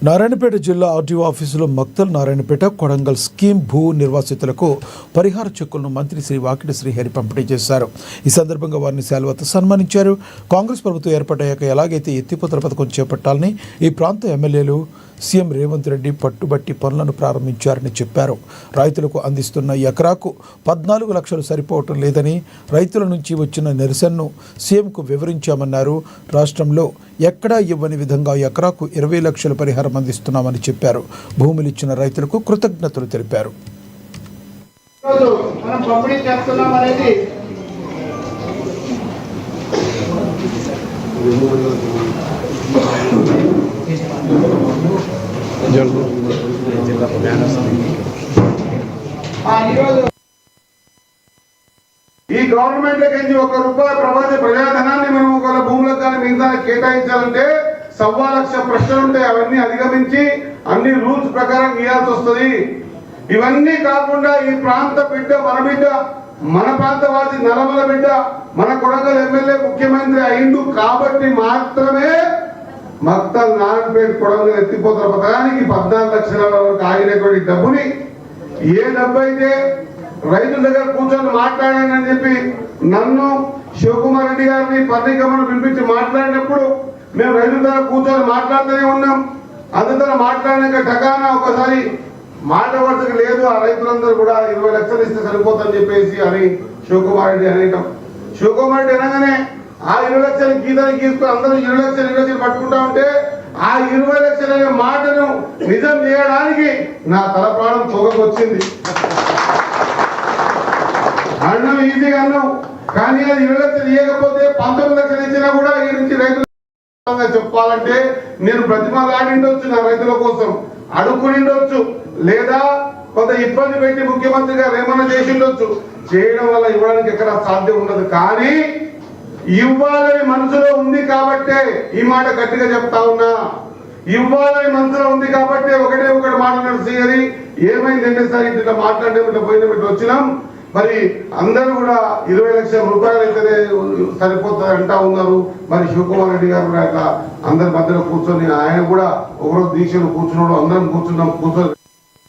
నారాయణపేట జిల్లా ఆర్టీఓ ఆఫీసులో మక్తల్ నారాయణపేట కొడంగల్ స్కీమ్ భూ నిర్వాసితులకు పరిహార చెక్కులను మంత్రి శ్రీ వాకిటి శ్రీహరి పంపిణీ చేశారు. ఈ సందర్భంగా వారిని శాలువాతో సన్మానించారు. కాంగ్రెస్ ప్రభుత్వం ఏర్పడ్డాక ఎలాగైతే ఎత్తిపోతల పథకం చేపట్టాలని ఈ ప్రాంత ఎమ్మెల్యేలు సీఎం రేవంత్ రెడ్డి పట్టుబట్టి పనులను ప్రారంభించారని చెప్పారు. రైతులకు అందిస్తున్న ఎకరాకు 14 లక్షలు సరిపోవటం లేదని రైతుల నుంచి వచ్చిన నిరసనను సీఎంకు వివరించామన్నారు. రాష్ట్రంలో ఎక్కడా ఇవ్వని విధంగా ఎకరాకు 20 లక్షల పరిహారం అందిస్తున్నామని చెప్పారు. భూములు ఇచ్చిన రైతులకు కృతజ్ఞతలు తెలిపారు. ఈ గవర్నమెంట్ ₹1 ప్రవాస ప్రజాధనాన్ని మనం ఒక భూములకు కానీ మిగతా కేటాయించాలంటే 1.25 లక్ష ప్రశ్నలు ఉంటాయి. అవన్నీ అధిగమించి అన్ని రూల్స్ ప్రకారం ఇవ్వాల్సి వస్తుంది. ఇవన్నీ కాకుండా ఈ ప్రాంత బిడ్డ మన ప్రాంతవాసి నల్లమల బిడ్డ మన కొడంగల్ ఎమ్మెల్యే ముఖ్యమంత్రి అయిండు కాబట్టి మాత్రమే మక్తల్ నారాయణపేట కొడంగల్ ఎత్తిపోతల పథకానికి 14 లక్షల వరకు ఆగినటువంటి డబ్బుని ఏ డబ్బు అయితే రైతుల దగ్గర కూర్చొని మాట్లాడానని చెప్పి నన్ను శివకుమార్ రెడ్డి గారిని పర్ణికమ్మను పిలిపించి మాట్లాడినప్పుడు మేము రైతుల దగ్గర కూర్చొని మాట్లాడుతూనే ఉన్నాం. అందులో మాట్లాడినాక టకానా ఒకసారి మాట వరుసకు లేదు, ఆ రైతులందరూ కూడా 20 లక్షలు ఇస్తే సరిపోతుందని చెప్పేసి అని శివకుమార్ రెడ్డి అనేయటం. శివకుమార్ రెడ్డి అనగానే ఆ 20 లక్షలు గీతని గీసుకొని అందరూ 20 లక్షలు పట్టుకుంటా ఉంటే ఆ 20 లక్షల అనే మాటను నిజం చేయడానికి నా తల ప్రాణం పొగకొచ్చింది. అన్నం ఈజీగా అన్నం, కానీ అది 20 లక్షలు ఇవ్వకపోతే 19 లక్షలు ఇచ్చినా కూడా ఈ నుంచి రైతులు చెప్పాలంటే నేను ప్రతిమలాడిండొచ్చు, నా రైతుల కోసం అడుక్కునిండొచ్చు, లేదా కొంత ఇబ్బంది పెట్టి ముఖ్యమంత్రి గారు ఏమన్నా చేసిండొచ్చు. చేయడం వల్ల ఇవ్వడానికి ఎక్కడ సాధ్యం ఉండదు. కానీ ఇవ్వాలని మనసులో ఉంది కాబట్టే ఈ మాట గట్టిగా చెప్తా ఉన్నా. ఇవ్వాలని మనసులో ఉంది కాబట్టి ఒకటి మాట్లాడారు శ్రీహరి. ఏమైందంటే సార్ ఇట్లా మాట్లాడే పోయిన పెట్టి వచ్చినాం, మరి అందరూ కూడా 20 లక్షల రూపాయలు అయితేనే సరిపోతుంది అంటా ఉన్నారు. మరి శివకుమార్ రెడ్డి గారు కూడా అట్లా అందరి మధ్యలో కూర్చొని ఆయన కూడా ఒకరోజు దీక్షలు కూర్చున్నాడు, అందరం కూర్చొని